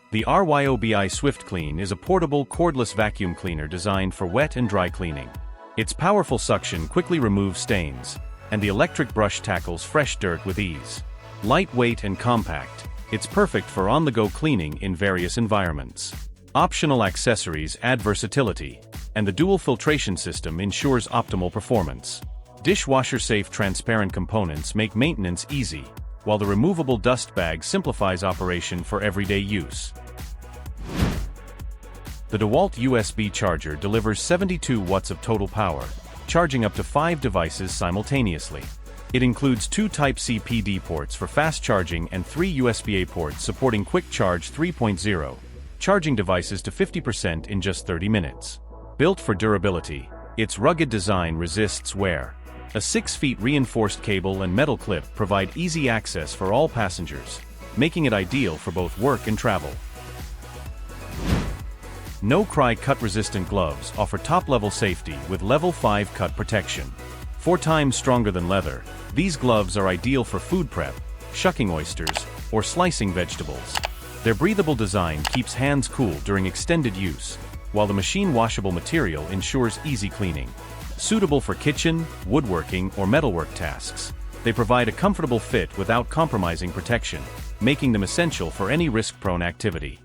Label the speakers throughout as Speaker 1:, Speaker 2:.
Speaker 1: The RYOBI Swift Clean is a portable cordless vacuum cleaner designed for wet and dry cleaning. Its powerful suction quickly removes stains, and the electric brush tackles fresh dirt with ease. Lightweight and compact, it's perfect for on-the-go cleaning in various environments. Optional accessories add versatility, and the dual filtration system ensures optimal performance. Dishwasher-safe transparent components make maintenance easy, while the removable dust bag simplifies operation for everyday use. The DEWALT USB Charger delivers 72 watts of total power, charging up to 5 devices simultaneously. It includes 2 Type-C PD ports for fast charging and 3 USB-A ports supporting Quick Charge 3.0, charging devices to 50% in just 30 minutes. Built for durability, its rugged design resists wear. A 6-foot reinforced cable and metal clip provide easy access for all passengers, making it ideal for both work and travel. Nocry cut-resistant gloves offer top-level safety with level 5 cut protection. 4 times stronger than leather, these gloves are ideal for food prep, shucking oysters, or slicing vegetables. Their breathable design keeps hands cool during extended use, while the machine-washable material ensures easy cleaning. Suitable for kitchen, woodworking, or metalwork tasks, they provide a comfortable fit without compromising protection, making them essential for any risk-prone activity.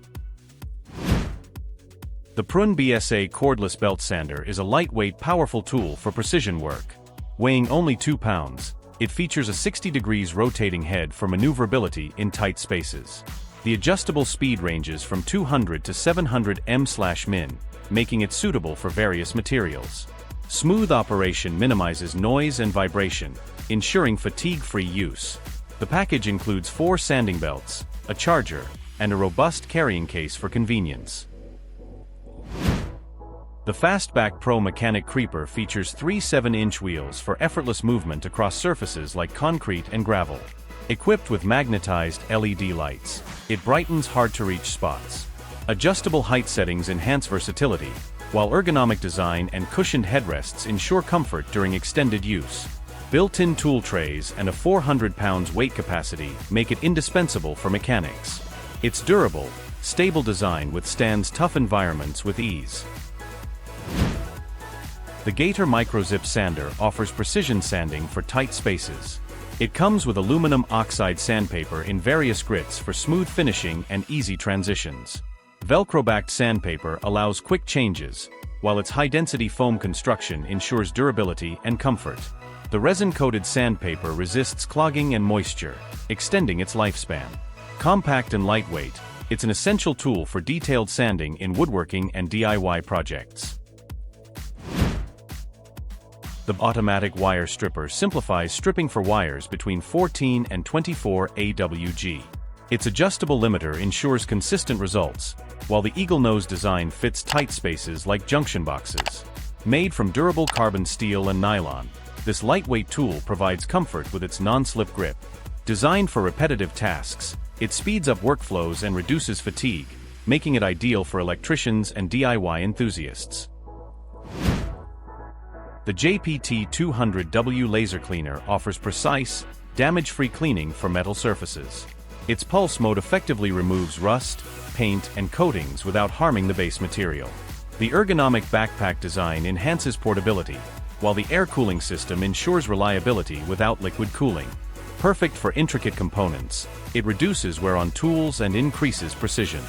Speaker 1: The Prun BSA Cordless Belt Sander is a lightweight, powerful tool for precision work. Weighing only 2 pounds, it features a 60 degrees rotating head for maneuverability in tight spaces. The adjustable speed ranges from 200 to 700 m/min, making it suitable for various materials. Smooth operation minimizes noise and vibration, ensuring fatigue-free use. The package includes 4 sanding belts, a charger, and a robust carrying case for convenience. The Fastback Pro Mechanic Creeper features 3 7-inch wheels for effortless movement across surfaces like concrete and gravel. Equipped with magnetized LED lights, it brightens hard-to-reach spots. Adjustable height settings enhance versatility, while ergonomic design and cushioned headrests ensure comfort during extended use. Built-in tool trays and a 400 pounds weight capacity make it indispensable for mechanics. Its durable, stable design withstands tough environments with ease. The Gator MicroZip Sander offers precision sanding for tight spaces. It comes with aluminum oxide sandpaper in various grits for smooth finishing and easy transitions. Velcro-backed sandpaper allows quick changes, while its high-density foam construction ensures durability and comfort. The resin-coated sandpaper resists clogging and moisture, extending its lifespan. Compact and lightweight, it's an essential tool for detailed sanding in woodworking and DIY projects. The automatic wire stripper simplifies stripping for wires between 14 and 24 AWG. Its adjustable limiter ensures consistent results, while the eagle nose design fits tight spaces like junction boxes. Made from durable carbon steel and nylon, this lightweight tool provides comfort with its non-slip grip. Designed for repetitive tasks, it speeds up workflows and reduces fatigue, making it ideal for electricians and DIY enthusiasts. The JPT200W laser cleaner offers precise, damage-free cleaning for metal surfaces. Its pulse mode effectively removes rust, paint, and coatings without harming the base material. The ergonomic backpack design enhances portability, while the air cooling system ensures reliability without liquid cooling. Perfect for intricate components, it reduces wear on tools and increases precision.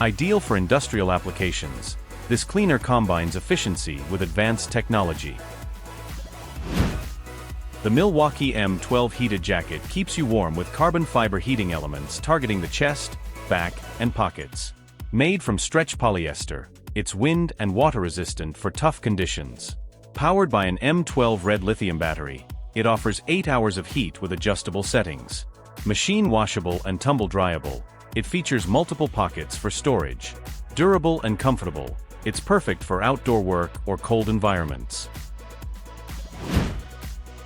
Speaker 1: Ideal for industrial applications, this cleaner combines efficiency with advanced technology. The Milwaukee M12 heated jacket keeps you warm with carbon fiber heating elements targeting the chest, back, and pockets. Made from stretch polyester, it's wind and water resistant for tough conditions. Powered by an M12 red lithium battery, it offers 8 hours of heat with adjustable settings. Machine washable and tumble dryable, it features multiple pockets for storage. Durable and comfortable, it's perfect for outdoor work or cold environments.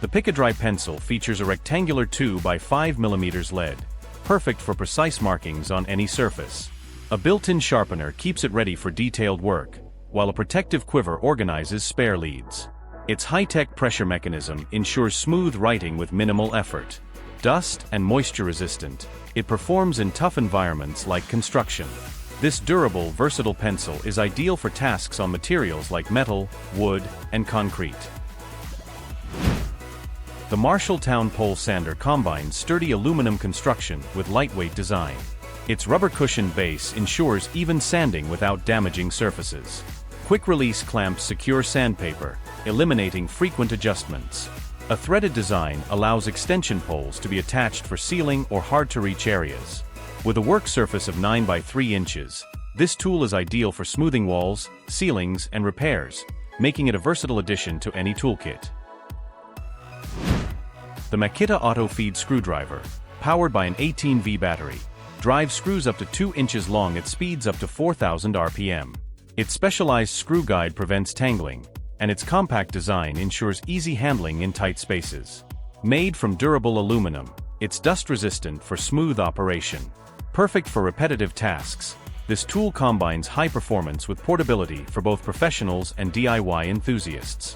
Speaker 1: The Pick-A-Dry pencil features a rectangular 2 by 5 mm lead, perfect for precise markings on any surface. A built-in sharpener keeps it ready for detailed work, while a protective quiver organizes spare leads. Its high-tech pressure mechanism ensures smooth writing with minimal effort. Dust and moisture resistant, it performs in tough environments like construction. This durable, versatile pencil is ideal for tasks on materials like metal, wood, and concrete. The Marshalltown Pole Sander combines sturdy aluminum construction with lightweight design. Its rubber-cushioned base ensures even sanding without damaging surfaces. Quick-release clamps secure sandpaper, eliminating frequent adjustments. A threaded design allows extension poles to be attached for sealing or hard-to-reach areas. With a work surface of 9 by 3 inches, this tool is ideal for smoothing walls, ceilings, and repairs, making it a versatile addition to any toolkit. The Makita AutoFeed Screwdriver, powered by an 18V battery, drives screws up to 2 inches long at speeds up to 4,000 RPM. Its specialized screw guide prevents tangling, and its compact design ensures easy handling in tight spaces. Made from durable aluminum, it's dust-resistant for smooth operation. Perfect for repetitive tasks, this tool combines high performance with portability for both professionals and DIY enthusiasts.